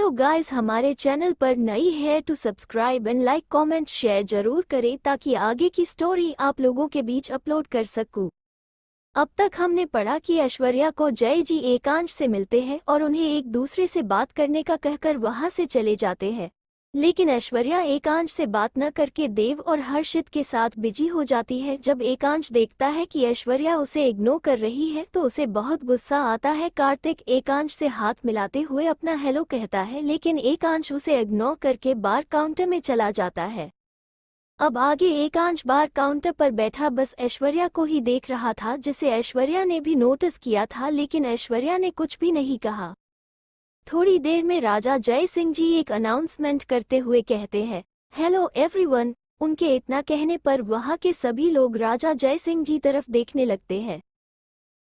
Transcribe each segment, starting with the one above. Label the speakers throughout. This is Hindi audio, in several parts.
Speaker 1: हेलो गाइस, हमारे चैनल पर नई है तो subscribe and like comment share जरूर करें ताकि आगे की स्टोरी आप लोगों के बीच अपलोड कर सकूं। अब तक हमने पढ़ा कि ऐश्वर्या को जय जी एकांश से मिलते हैं और उन्हें एक दूसरे से बात करने का कहकर वहां से चले जाते हैं। लेकिन ऐश्वर्या एकांश से बात न करके देव और हर्षित के साथ बिजी हो जाती है। जब एकांश देखता है कि ऐश्वर्या उसे इग्नोर कर रही है तो उसे बहुत गुस्सा आता है। कार्तिक एकांश से हाथ मिलाते हुए अपना हेलो कहता है, लेकिन एकांश उसे इग्नोर करके बार काउंटर में चला जाता है। अब आगे एकांश बार काउंटर पर बैठा बस ऐश्वर्या को ही देख रहा था, जिसे ऐश्वर्या ने भी नोटिस किया था, लेकिन ऐश्वर्या ने कुछ भी नहीं कहा। थोड़ी देर में राजा जय सिंह जी एक अनाउंसमेंट करते हुए कहते हैं, हेलो एवरीवन। उनके इतना कहने पर वहां के सभी लोग राजा जय सिंह जी तरफ देखने लगते हैं।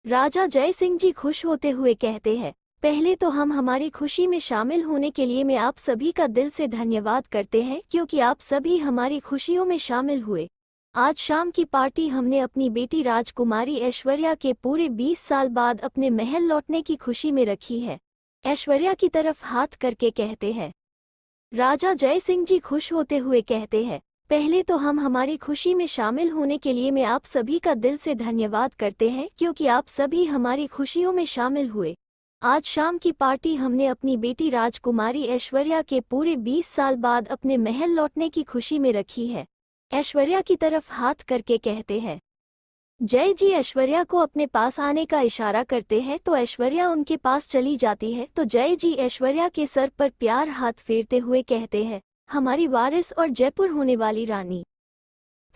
Speaker 1: राजा जय सिंह जी खुश होते हुए कहते हैं, पहले तो हम हमारी खुशी में शामिल होने के लिए मैं आप सभी का दिल से धन्यवाद करते हैं, क्योंकि आप सभी हमारी खुशियों में शामिल हुए। आज शाम की पार्टी हमने अपनी बेटी राजकुमारी ऐश्वर्या के पूरे 20 साल बाद अपने महल लौटने की खुशी में रखी है। ऐश्वर्या की तरफ हाथ करके कहते हैं। राजा जय सिंह जी खुश होते हुए कहते हैं, पहले तो हम हमारी खुशी में शामिल होने के लिए मैं आप सभी का दिल से धन्यवाद करते हैं, क्योंकि आप सभी हमारी खुशियों में शामिल हुए। आज शाम की पार्टी हमने अपनी बेटी राजकुमारी ऐश्वर्या के पूरे 20 साल बाद अपने महल लौटने की खुशी में रखी है। ऐश्वर्या की तरफ हाथ करके कहते हैं। जय जी ऐश्वर्या को अपने पास आने का इशारा करते हैं तो ऐश्वर्या उनके पास चली जाती है। तो जय जी ऐश्वर्या के सर पर प्यार हाथ फेरते हुए कहते हैं, हमारी वारिस और जयपुर होने वाली रानी।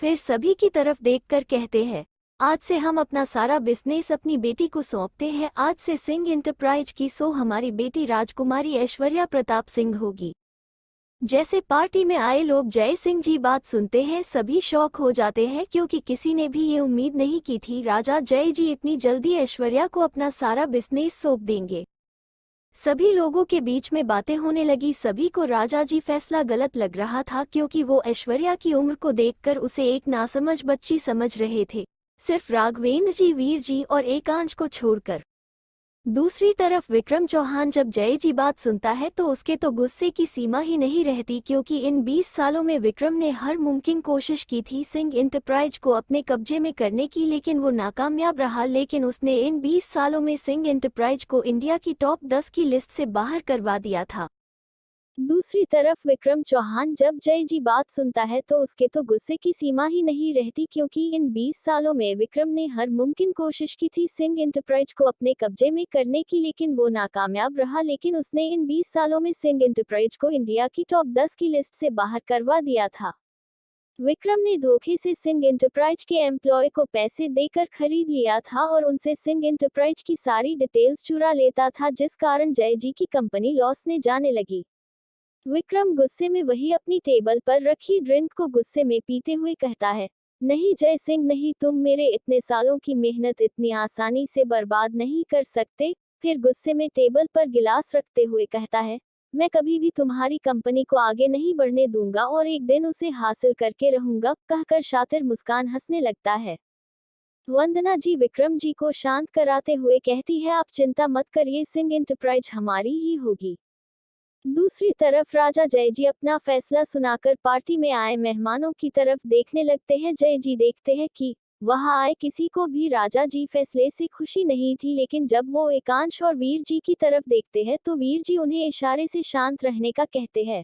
Speaker 1: फिर सभी की तरफ देखकर कहते हैं, आज से हम अपना सारा बिजनेस अपनी बेटी को सौंपते हैं। आज से सिंह इंटरप्राइज की हमारी बेटी राजकुमारी ऐश्वर्या प्रताप सिंह होगी। जैसे पार्टी में आए लोग जय सिंह जी बात सुनते हैं सभी शॉक हो जाते हैं, क्योंकि किसी ने भी ये उम्मीद नहीं की थी राजा जय जी इतनी जल्दी ऐश्वर्या को अपना सारा बिजनेस सौंप देंगे। सभी लोगों के बीच में बातें होने लगी। सभी को राजा जी फैसला गलत लग रहा था, क्योंकि वो ऐश्वर्या की उम्र को देखकर उसे एक नासमझ बच्ची समझ रहे थे, सिर्फ राघवेंद्र जी, वीर जी और एकांश को छोड़कर। दूसरी तरफ विक्रम चौहान जब जय जी बात सुनता है तो उसके तो गुस्से की सीमा ही नहीं रहती, क्योंकि इन 20 सालों में विक्रम ने हर मुमकिन कोशिश की थी सिंह इंटरप्राइज को अपने कब्जे में करने की, लेकिन वो नाकामयाब रहा। लेकिन उसने इन 20 सालों में सिंह इंटरप्राइज को इंडिया की टॉप 10 की लिस्ट से बाहर करवा दिया था। दूसरी तरफ विक्रम चौहान जब जय जी बात सुनता है तो उसके तो गुस्से की सीमा ही नहीं रहती, क्योंकि इन 20 सालों में विक्रम ने हर मुमकिन कोशिश की थी सिंह इंटरप्राइज को अपने कब्जे में करने की, लेकिन वो नाकामयाब रहा। लेकिन उसने इन 20 सालों में सिंह इंटरप्राइज को इंडिया की टॉप 10 की लिस्ट से बाहर करवा दिया था। विक्रम ने धोखे से सिंह इंटरप्राइज के एम्प्लॉय को पैसे देकर खरीद लिया था और उनसे सिंह इंटरप्राइज की सारी डिटेल्स चुरा लेता था, जिस कारण जय जी की कंपनी लॉस में जाने लगी। विक्रम गुस्से में वही अपनी टेबल पर रखी ड्रिंक को गुस्से में पीते हुए कहता है, नहीं जय सिंह नहीं, तुम मेरे इतने सालों की मेहनत इतनी आसानी से बर्बाद नहीं कर सकते। फिर गुस्से में टेबल पर गिलास रखते हुए कहता है, मैं कभी भी तुम्हारी कंपनी को आगे नहीं बढ़ने दूंगा और एक दिन उसे हासिल करके रहूंगा। कहकर शातिर मुस्कान हंसने लगता है। वंदना जी विक्रम जी को शांत कराते हुए कहती है, आप चिंता मत करिए, सिंह इंटरप्राइज हमारी ही होगी। दूसरी तरफ राजा जय जी अपना फैसला सुनाकर पार्टी में आए मेहमानों की तरफ देखने लगते हैं। जय जी देखते हैं कि वहां आए किसी को भी राजा जी फैसले से खुशी नहीं थी, लेकिन जब वो एकांश और वीर जी की तरफ देखते हैं तो वीर जी उन्हें इशारे से शांत रहने का कहते हैं।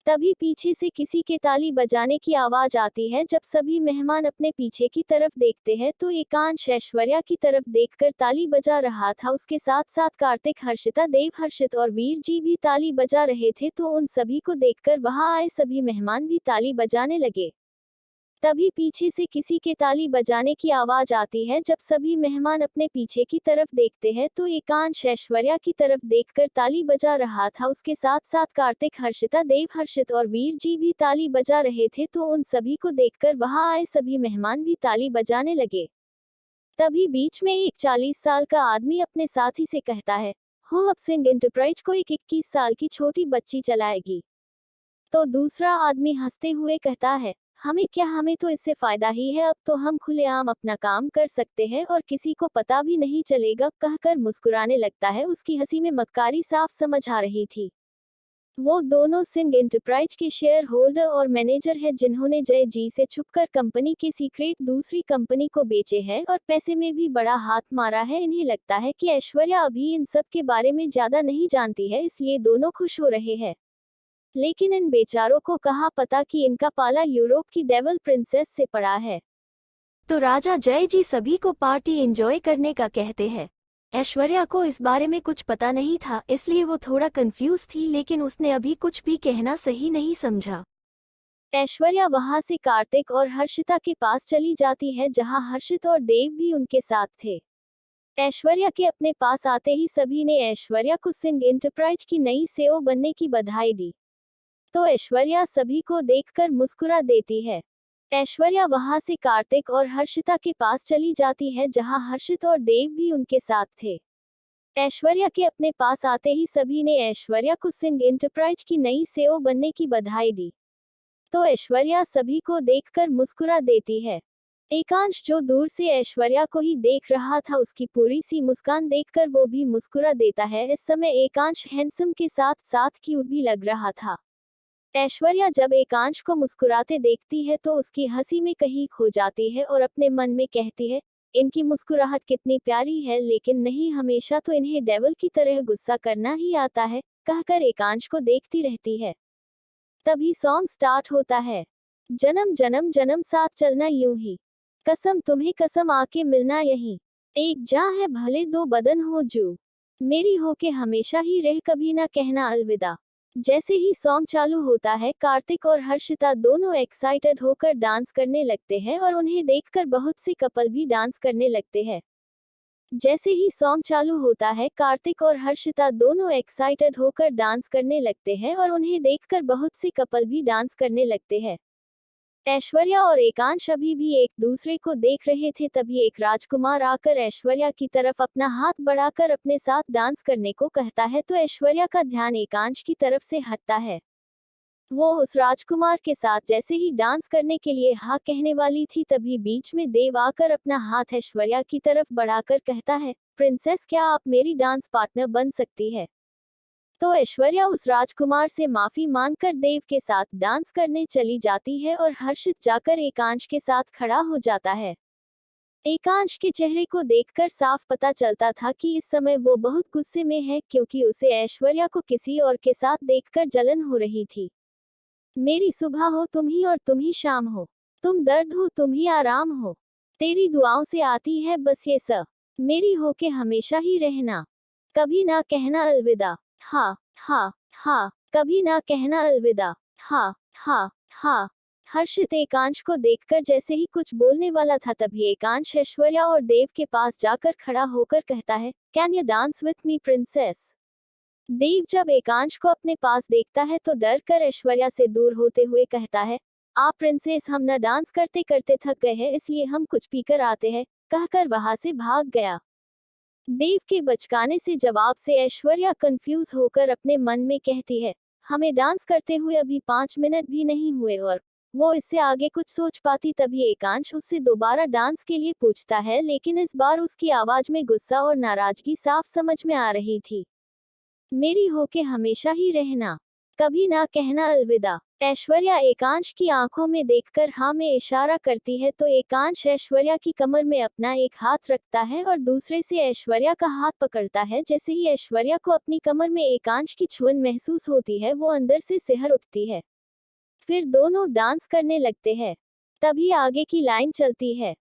Speaker 1: तभी पीछे से किसी के ताली बजाने की आवाज आती है। जब सभी मेहमान अपने पीछे की तरफ देखते हैं तो एकांश ऐश्वर्या की तरफ देखकर ताली बजा रहा था। उसके साथ साथ कार्तिक, हर्षिता, देव, हर्षित और वीर जी भी ताली बजा रहे थे। तो उन सभी को देखकर वहां आए सभी मेहमान भी ताली बजाने लगे। तभी पीछे से किसी के ताली बजाने की आवाज आती है। जब सभी मेहमान अपने पीछे की तरफ देखते हैं तो एकांश ऐश्वर्या की तरफ देखकर ताली बजा रहा था। उसके साथ साथ कार्तिक, हर्षिता, देव, हर्षित और वीर जी भी ताली बजा रहे थे। तो उन सभी को देखकर वहां आए सभी मेहमान भी ताली बजाने लगे। तभी बीच में एक 40 साल का आदमी अपने साथी से कहता है, हो अब सिंह इंटरप्राइज को एक 21 साल की छोटी बच्ची चलाएगी। तो दूसरा आदमी हंसते हुए कहता है, हमें क्या, हमें तो इससे फायदा ही है, अब तो हम खुलेआम अपना काम कर सकते हैं और किसी को पता भी नहीं चलेगा। कहकर मुस्कुराने लगता है। उसकी हंसी में मक्कारी साफ समझ आ रही थी। वो दोनों सिंह एंटरप्राइज के शेयर होल्डर और मैनेजर है जिन्होंने जय जी से छुपकर कंपनी के सीक्रेट दूसरी कंपनी को बेचे हैं और पैसे में भी बड़ा हाथ मारा है। इन्हें लगता है कि ऐश्वर्या अभी इन सब के बारे में ज्यादा नहीं जानती है, इसलिए दोनों खुश हो रहे हैं। लेकिन इन बेचारों को कहाँ पता कि इनका पाला यूरोप की डेविल प्रिंसेस से पड़ा है। तो राजा जय जी सभी को पार्टी एंजॉय करने का कहते हैं। ऐश्वर्या को इस बारे में कुछ पता नहीं था, इसलिए वो थोड़ा कंफ्यूज थी, लेकिन उसने अभी कुछ भी कहना सही नहीं समझा। ऐश्वर्या वहां से कार्तिक और हर्षिता के पास चली जाती है, जहां हर्षित और देव भी उनके साथ थे। ऐश्वर्या के अपने पास आते ही सभी ने ऐश्वर्या को सिंह एंटरप्राइज की नई सीईओ बनने की बधाई दी। तो ऐश्वर्या सभी को देखकर मुस्कुरा देती है। ऐश्वर्या वहां से कार्तिक और हर्षिता के पास चली जाती है, जहां हर्षित और देव भी उनके साथ थे। ऐश्वर्या के अपने पास आते ही सभी ने ऐश्वर्या को सिंह एंटरप्राइज की नई सीईओ बनने की बधाई दी। तो ऐश्वर्या सभी को देखकर मुस्कुरा देती है। एकांश जो दूर से ऐश्वर्या को ही देख रहा था, उसकी पूरी सी मुस्कान देखकर वो भी मुस्कुरा देता है। इस समय एकांश हैंडसम के साथ साथ क्यूट भी लग रहा था। ऐश्वर्या जब एकांश को मुस्कुराते देखती है तो उसकी हंसी में कहीं खो जाती है और अपने मन में कहती है, इनकी मुस्कुराहट कितनी प्यारी है, लेकिन नहीं, हमेशा तो इन्हें डेविल की तरह गुस्सा करना ही आता है, कहकर एकांश को देखती रहती है। तभी सॉन्ग स्टार्ट होता है। जन्म जन्म जन्म साथ चलना यूं ही, कसम तुम्हें कसम आके मिलना यहीं, एक जान है भले दो बदन हो जो, मेरी हो के हमेशा ही रह कभी ना कहना अलविदा। जैसे ही सॉन्ग चालू होता है, कार्तिक और हर्षिता दोनों एक्साइटेड होकर डांस करने लगते हैं और उन्हें देखकर बहुत से कपल भी डांस करने लगते हैं। जैसे ही सॉन्ग चालू होता है, कार्तिक और हर्षिता दोनों एक्साइटेड होकर डांस करने लगते हैं और उन्हें देखकर बहुत से कपल भी डांस करने लगते हैं। ऐश्वर्या और एकांश अभी भी एक दूसरे को देख रहे थे, तभी एक राजकुमार आकर ऐश्वर्या की तरफ अपना हाथ बढ़ाकर अपने साथ डांस करने को कहता है, तो ऐश्वर्या का ध्यान एकांश की तरफ से हटता है। वो उस राजकुमार के साथ जैसे ही डांस करने के लिए हाँ कहने वाली थी, तभी बीच में देव आकर अपना हाथ ऐश्वर्या की तरफ बढ़ाकर कहता है, प्रिंसेस क्या आप मेरी डांस पार्टनर बन सकती है। तो ऐश्वर्या उस राजकुमार से माफी मांगकर देव के साथ डांस करने चली जाती है और हर्षित जाकर एकांश के साथ खड़ा हो जाता है। एकांश के चेहरे को देखकर साफ पता चलता था कि इस समय वो बहुत गुस्से में है, क्योंकि उसे ऐश्वर्या को किसी और के साथ देखकर जलन हो रही थी। मेरी सुबह हो तुम ही और तुम ही शाम हो, तुम दर्द हो तुम ही आराम हो, तेरी दुआओं से आती है बस ये सब, मेरी हो के हमेशा ही रहना, कभी ना कहना अलविदा। हा हा हा, कभी ना कहना अलविदा। हा हा हा। हर्षित एकांश को देखकर जैसे ही कुछ बोलने वाला था, तभी एकांश ऐश्वर्या और देव के पास जाकर खड़ा होकर कहता है, can you dance with me princess. Dev जब एकांश को अपने पास देखता है तो डर कर ऐश्वर्या से दूर होते हुए कहता है, आप प्रिंसेस, हम न डांस करते करते थक गए हैं, इसलिए हम कुछ पीकर आते हैं, कहकर वहां से भाग गया। देव के बचकाने से जवाब से ऐश्वर्या कंफ्यूज होकर अपने मन में कहती है, हमें डांस करते हुए अभी 5 मिनट भी नहीं हुए, और वो इससे आगे कुछ सोच पाती तभी एकांश उससे दोबारा डांस के लिए पूछता है, लेकिन इस बार उसकी आवाज में गुस्सा और नाराजगी साफ समझ में आ रही थी। मेरी होके हमेशा ही रहना, कभी ना कहना अलविदा। ऐश्वर्या एकांश की आंखों में देखकर हाँ में इशारा करती है, तो एकांश ऐश्वर्या की कमर में अपना एक हाथ रखता है और दूसरे से ऐश्वर्या का हाथ पकड़ता है। जैसे ही ऐश्वर्या को अपनी कमर में एकांश की छुअन महसूस होती है, वो अंदर से सिहर उठती है। फिर दोनों डांस करने लगते हैं। तभी आगे की लाइन चलती है।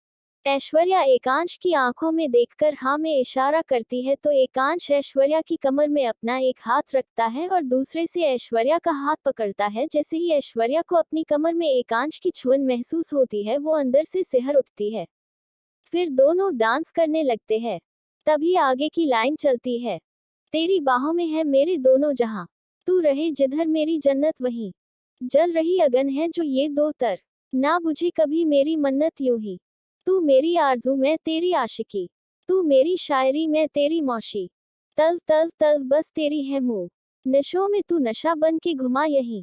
Speaker 1: ऐश्वर्या एकांश की आंखों में देखकर हाँ में इशारा करती है, तो एकांश ऐश्वर्या की कमर में अपना एक हाथ रखता है और दूसरे से ऐश्वर्या का हाथ पकड़ता है। जैसे ही ऐश्वर्या को अपनी कमर में एकांश की छुअन महसूस होती है, वो अंदर से सिहर उठती है। फिर दोनों डांस करने लगते हैं। तभी आगे की लाइन चलती है। तेरी बाहों में है मेरे दोनों जहां, तू रहे जिधर मेरी जन्नत वहीं, जल रही अगन है जो ये दो तर, ना बुझे कभी मेरी मन्नत यूं ही, तू मेरी आरज़ू मैं तेरी आशिकी, तू मेरी शायरी मैं तेरी मौशी, तल तल तल बस तेरी है मुँह, नशों में तू नशा बन के घुमा यहीं,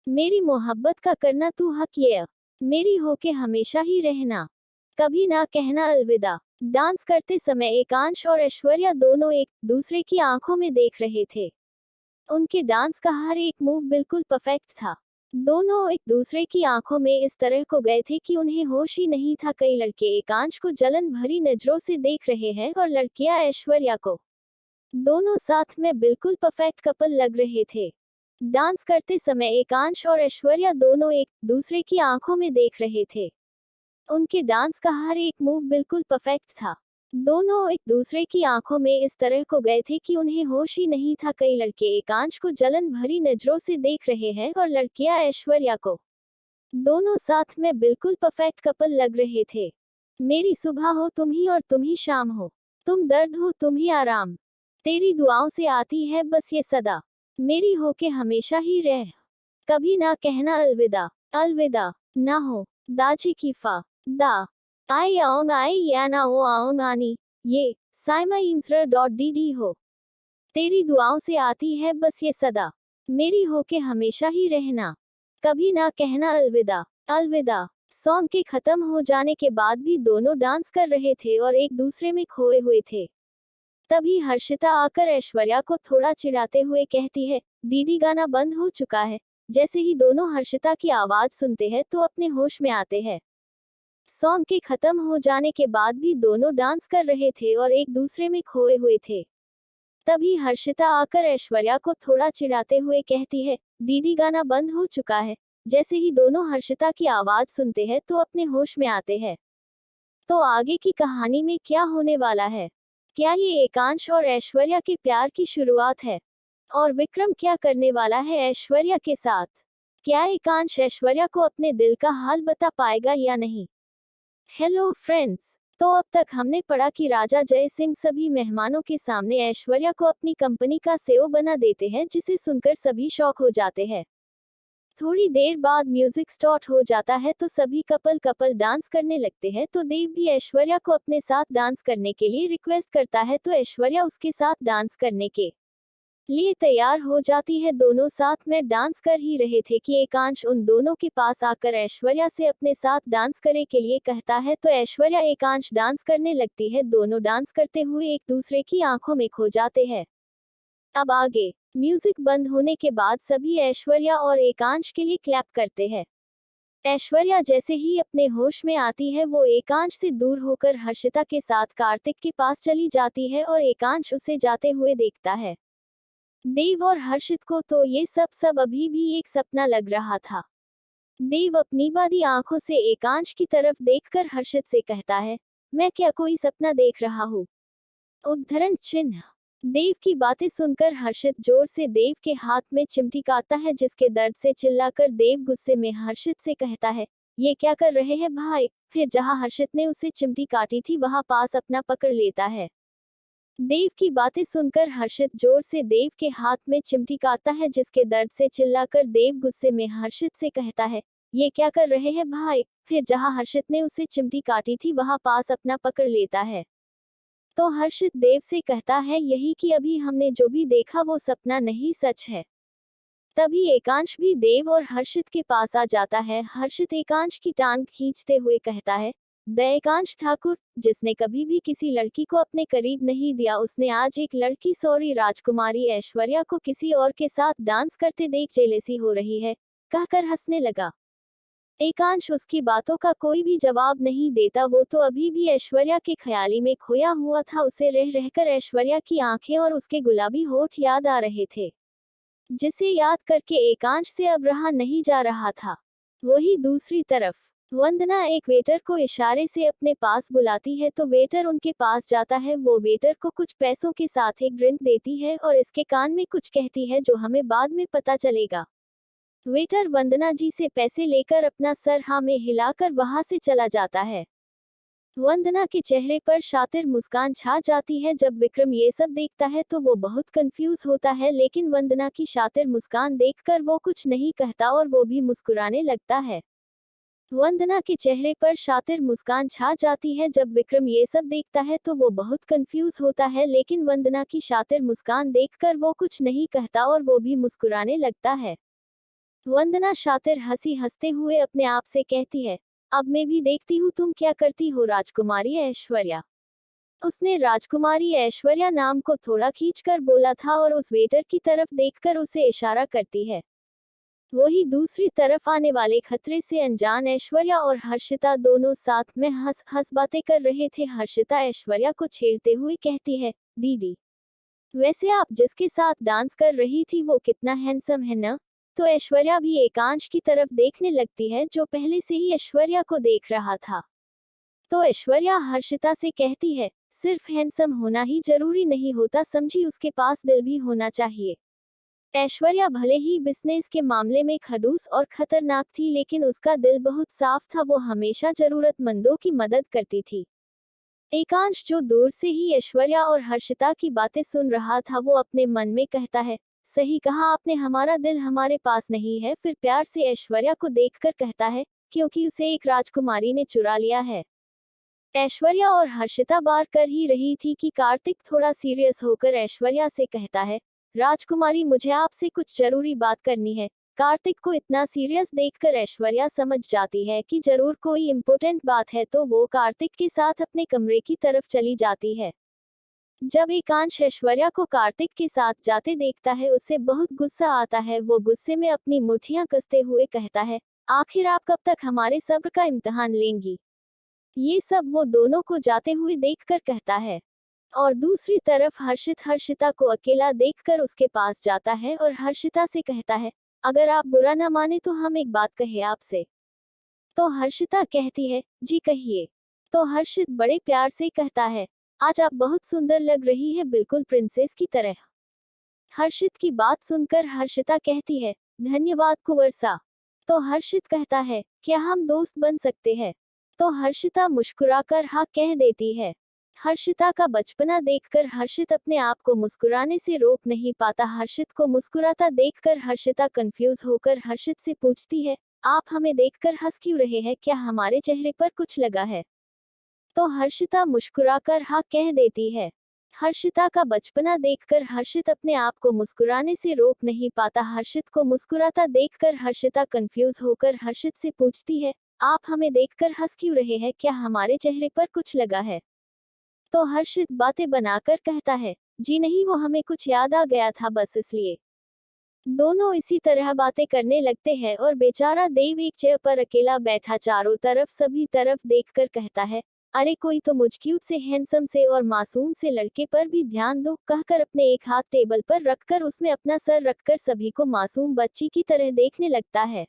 Speaker 1: मेरी मोहब्बत का करना तू हक ये, मेरी होके हमेशा ही रहना, कभी ना कहना अलविदा। डांस करते समय एकांश और ऐश्वर्या दोनों एक दूसरे की आंखों में देख रहे थे। उनके डांस का हर एक मूव बिल्कुल परफेक्ट था। दोनों एक दूसरे की आंखों में इस तरह खो गए थे कि उन्हें होश ही नहीं था। कई लड़के एकांश को जलन भरी नजरों से देख रहे हैं और लड़कियां ऐश्वर्या को। दोनों साथ में बिल्कुल परफेक्ट कपल लग रहे थे। डांस करते समय एकांश और ऐश्वर्या दोनों एक दूसरे की आंखों में देख रहे थे। उनके डांस का हर एक मूव बिल्कुल परफेक्ट था। दोनों एक दूसरे की आंखों में इस तरह खो गए थे कि उन्हें होश ही नहीं था। कई लड़के एकांश को जलन भरी नजरों से देख रहे हैं और लड़कियां ऐश्वर्या को। दोनों साथ में बिल्कुल परफेक्ट कपल लग रहे थे। मेरी सुबह हो तुम ही और तुम ही शाम हो, तुम दर्द हो तुम ही आराम, तेरी दुआओं से आती है बस ये सदा, मेरी हो के हमेशा ही रह, कभी ना कहना अलविदा, अलविदा ना हो दाची कीफा दा आई आऊंग आई या ना ओ आऊंग आनी, ये साइमा इंसर डॉट डी डी हो, तेरी दुआओं से आती है बस ये सदा, मेरी हो के हमेशा ही रहना, कभी ना कहना अलविदा, अलविदा। सॉन्ग के खत्म हो जाने के बाद भी दोनों डांस कर रहे थे और एक दूसरे में खोए हुए थे। तभी हर्षिता आकर ऐश्वर्या को थोड़ा चिढ़ाते हुए कहती है, दीदी गाना बंद हो चुका है। जैसे ही दोनों हर्षिता की आवाज सुनते हैं तो अपने होश में आते हैं। सॉन्ग के खत्म हो जाने के बाद भी दोनों डांस कर रहे थे और एक दूसरे में खोए हुए थे। तभी हर्षिता आकर ऐश्वर्या को थोड़ा चिढ़ाते हुए कहती है, दीदी गाना बंद हो चुका है। जैसे ही दोनों हर्षिता की आवाज सुनते हैं तो अपने होश में आते हैं। तो आगे की कहानी में क्या होने वाला है? क्या ये एकांश और ऐश्वर्या के प्यार की शुरुआत है? और विक्रम क्या करने वाला है ऐश्वर्या के साथ? क्या एकांश ऐश्वर्या को अपने दिल का हाल बता पाएगा या नहीं? हेलो फ्रेंड्स, तो अब तक हमने पढ़ा कि राजा जय सिंह सभी मेहमानों के सामने ऐश्वर्या को अपनी कंपनी का सीईओ बना देते हैं, जिसे सुनकर सभी शॉक हो जाते हैं। थोड़ी देर बाद म्यूजिक स्टार्ट हो जाता है तो सभी कपल डांस करने लगते हैं। तो देव भी ऐश्वर्या को अपने साथ डांस करने के लिए रिक्वेस्ट करता है तो ऐश्वर्या उसके साथ डांस करने के लिए तैयार हो जाती है। दोनों साथ में डांस कर ही रहे थे कि एकांश उन दोनों के पास आकर ऐश्वर्या से अपने साथ डांस करे के लिए कहता है तो ऐश्वर्या एकांश डांस करने लगती है। दोनों डांस करते हुए एक दूसरे की आंखों में खो जाते हैं। अब आगे म्यूजिक बंद होने के बाद सभी ऐश्वर्या और एकांश के लिए क्लैप करते हैं। ऐश्वर्या जैसे ही अपने होश में आती है वो एकांश से दूर होकर हर्षिता के साथ कार्तिक के पास चली जाती है और एकांश उसे जाते हुए देखता है। देव और हर्षित को तो ये सब अभी भी एक सपना लग रहा था। देव अपनी बादी आंखों से एकांश की तरफ देखकर हर्षित से कहता है, मैं क्या कोई सपना देख रहा हूँ? उद्धरण चिन्ह। देव की बातें सुनकर हर्षित जोर से देव के हाथ में चिमटी काटता है, जिसके दर्द से चिल्लाकर देव गुस्से में हर्षित से कहता है, ये क्या कर रहे हैं भाई? फिर जहां हर्षित ने उसे चिमटी काटी थी वहां पास अपना पकड़ लेता है। देव की बातें सुनकर हर्षित जोर से देव के हाथ में चिमटी काटता है, जिसके दर्द से चिल्लाकर देव गुस्से में हर्षित से कहता है, ये क्या कर रहे हैं भाई? फिर जहां हर्षित ने उसे चिमटी काटी थी वहां पास अपना पकड़ लेता है। तो हर्षित देव से कहता है, यही कि अभी हमने जो भी देखा वो सपना नहीं सच है। तभी एकांश भी देव और हर्षित के पास आ जाता है। हर्षित एकांश की टांग खींचते हुए कहता है, द एकांश ठाकुर, जिसने कभी भी किसी लड़की को अपने करीब नहीं दिया, उसने आज एक लड़की सॉरी राजकुमारी ऐश्वर्या को किसी और के साथ डांस करते देख जेलेसी हो रही है, कहकर हंसने लगा। एकांश उसकी बातों का कोई भी जवाब नहीं देता। वो तो अभी भी ऐश्वर्या के ख्याली में खोया हुआ था। उसे रह रहकर ऐश्वर्या की आंखें और उसके गुलाबी होठ याद आ रहे थे, जिसे याद करके एकांश से अब रहा नहीं जा रहा था। वही दूसरी तरफ वंदना एक वेटर को इशारे से अपने पास बुलाती है तो वेटर उनके पास जाता है। वो वेटर को कुछ पैसों के साथ एक ड्रिंक देती है और इसके कान में कुछ कहती है जो हमें बाद में पता चलेगा। वेटर वंदना जी से पैसे लेकर अपना सर हाँ में हिलाकर वहां से चला जाता है। वंदना के चेहरे पर शातिर मुस्कान छा जाती है। जब विक्रम ये सब देखता है तो वो बहुत कंफ्यूज होता है, लेकिन वंदना की शातिर मुस्कान देखकर वो कुछ नहीं कहता और वो भी मुस्कुराने लगता है। वंदना के चेहरे पर शातिर मुस्कान छा जाती है। जब विक्रम ये सब देखता है तो वो बहुत कंफ्यूज होता है, लेकिन वंदना की शातिर मुस्कान देखकर वो कुछ नहीं कहता और वो भी मुस्कुराने लगता है। वंदना शातिर हंसी हंसते हुए अपने आप से कहती है, अब मैं भी देखती हूँ तुम क्या करती हो राजकुमारी ऐश्वर्या। उसने राजकुमारी ऐश्वर्या नाम को थोड़ा खींचकर बोला था और उस वेटर की तरफ देखकर उसे इशारा करती है। वही दूसरी तरफ आने वाले खतरे से अनजान ऐश्वर्या और हर्षिता दोनों साथ में हंस हंस बातें कर रहे थे। हर्षिता ऐश्वर्या को छेड़ते हुए कहती है, दीदी, वैसे आप जिसके साथ डांस कर रही थी वो कितना हैंडसम है ना? तो ऐश्वर्या भी एकांश की तरफ देखने लगती है, जो पहले से ही ऐश्वर्या को देख रहा था। तो ऐश्वर्या हर्षिता से कहती है, सिर्फ हैंडसम होना ही जरूरी नहीं होता, समझी, उसके पास दिल भी होना चाहिए। ऐश्वर्या भले ही बिजनेस के मामले में खड़ूस और खतरनाक थी, लेकिन उसका दिल बहुत साफ था। वो हमेशा जरूरतमंदों की मदद करती थी। एकांश, जो दूर से ही ऐश्वर्या और हर्षिता की बातें सुन रहा था, वो अपने मन में कहता है, सही कहा आपने, हमारा दिल हमारे पास नहीं है। फिर प्यार से ऐश्वर्या को देखकर कहता है, क्योंकि उसे एक राजकुमारी ने चुरा लिया है। ऐश्वर्या और हर्षिता बात कर ही रही थी कि कार्तिक थोड़ा सीरियस होकर ऐश्वर्या से कहता है, राजकुमारी, मुझे आपसे कुछ जरूरी बात करनी है। कार्तिक को इतना सीरियस देखकर ऐश्वर्या समझ जाती है कि जरूर कोई इम्पोर्टेंट बात है, तो वो कार्तिक के साथ अपने कमरे की तरफ चली जाती है। जब एकांश ऐश्वर्या को कार्तिक के साथ जाते देखता है, उसे बहुत गुस्सा आता है। वो गुस्से में अपनी मुट्ठियां कसते हुए कहता है, आखिर आप कब तक हमारे सब्र का इम्तिहान लेंगी? ये सब वो दोनों को जाते हुए देखकर कहता है। और दूसरी तरफ हर्षिता को अकेला देखकर उसके पास जाता है और हर्षिता से कहता है, अगर आप बुरा ना माने तो हम एक बात कहे आपसे। तो हर्षिता कहती है, जी कहिए। तो हर्षित बड़े प्यार से कहता है, आज आप बहुत सुंदर लग रही है, बिल्कुल प्रिंसेस की तरह। हर्षित की बात सुनकर हर्षिता कहती है, धन्यवाद कुंवर सा। तो हर्षित कहता है, क्या हम दोस्त बन सकते हैं? तो हर्षिता मुस्कुराकर हाँ कह देती है। हर्षिता का बचपना देखकर हर्षित अपने आप को मुस्कुराने से रोक नहीं पाता। हर्षित को मुस्कुराता देखकर हर्षिता कंफ्यूज होकर हर्षित से पूछती है, आप हमें देखकर हंस क्यों रहे हैं? क्या हमारे चेहरे पर कुछ लगा है? तो हर्षिता मुस्कुराकर हाँ कह देती है। हर्षिता का बचपना देखकर हर्षित अपने आप को मुस्कुराने से रोक नहीं पाता। हर्षित को मुस्कुराता देखकर हर्षिता कंफ्यूज होकर हर्षित से पूछती है, आप हमें देखकर हंस क्यों रहे हैं? क्या हमारे चेहरे पर कुछ लगा है? तो हर्षित बातें बनाकर कहता है, जी नहीं, वो हमें कुछ याद आ गया था, बस इसलिए। दोनों इसी तरह बातें करने लगते हैं और बेचारा देव एक चेयर पर अकेला बैठा चारों तरफ सभी तरफ देखकर कहता है, अरे कोई तो मुझ क्यूट से, हैंडसम से और मासूम से लड़के पर भी ध्यान दो, कहकर अपने एक हाथ टेबल पर रखकर उसमें अपना सर रखकर सभी को मासूम बच्ची की तरह देखने लगता है।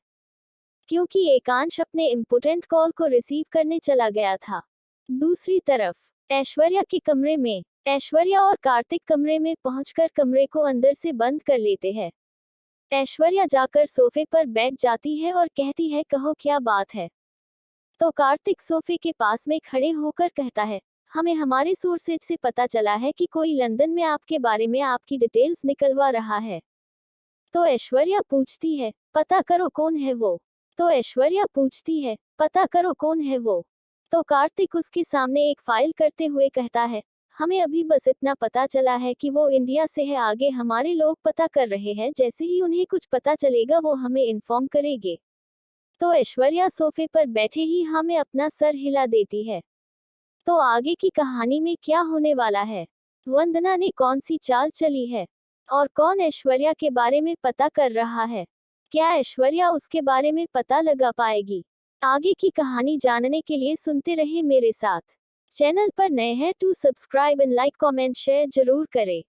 Speaker 1: क्योंकि एकांश अपने इम्पोर्टेंट कॉल को रिसीव करने चला गया था। दूसरी तरफ ऐश्वर्या के कमरे में ऐश्वर्या और कार्तिक कमरे में पहुंचकर कमरे को अंदर से बंद कर लेते हैं। ऐश्वर्या जाकर सोफे पर बैठ जाती है और कहती है, कहो क्या बात है? तो कार्तिक सोफे के पास में खड़े होकर कहता है, हमें हमारे सोर्सेज से पता चला है कि कोई लंदन में आपके बारे में आपकी डिटेल्स निकलवा रहा है। तो ऐश्वर्या पूछती है, पता करो कौन है वो? तो ऐश्वर्या पूछती है, पता करो कौन है वो? तो कार्तिक उसके सामने एक फाइल करते हुए कहता है, हमें अभी बस इतना पता चला है कि वो इंडिया से है, आगे हमारे लोग पता कर रहे हैं, जैसे ही उन्हें कुछ पता चलेगा वो हमें इन्फॉर्म करेंगे। तो ऐश्वर्या सोफे पर बैठे ही हाँ में अपना सर हिला देती है। तो आगे की कहानी में क्या होने वाला है? वंदना ने कौन सी चाल चली है? और कौन ऐश्वर्या के बारे में पता कर रहा है? क्या ऐश्वर्या उसके बारे में पता लगा पाएगी? आगे की कहानी जानने के लिए सुनते रहे मेरे साथ। चैनल पर नए हैं तो subscribe and like comment share जरूर करें।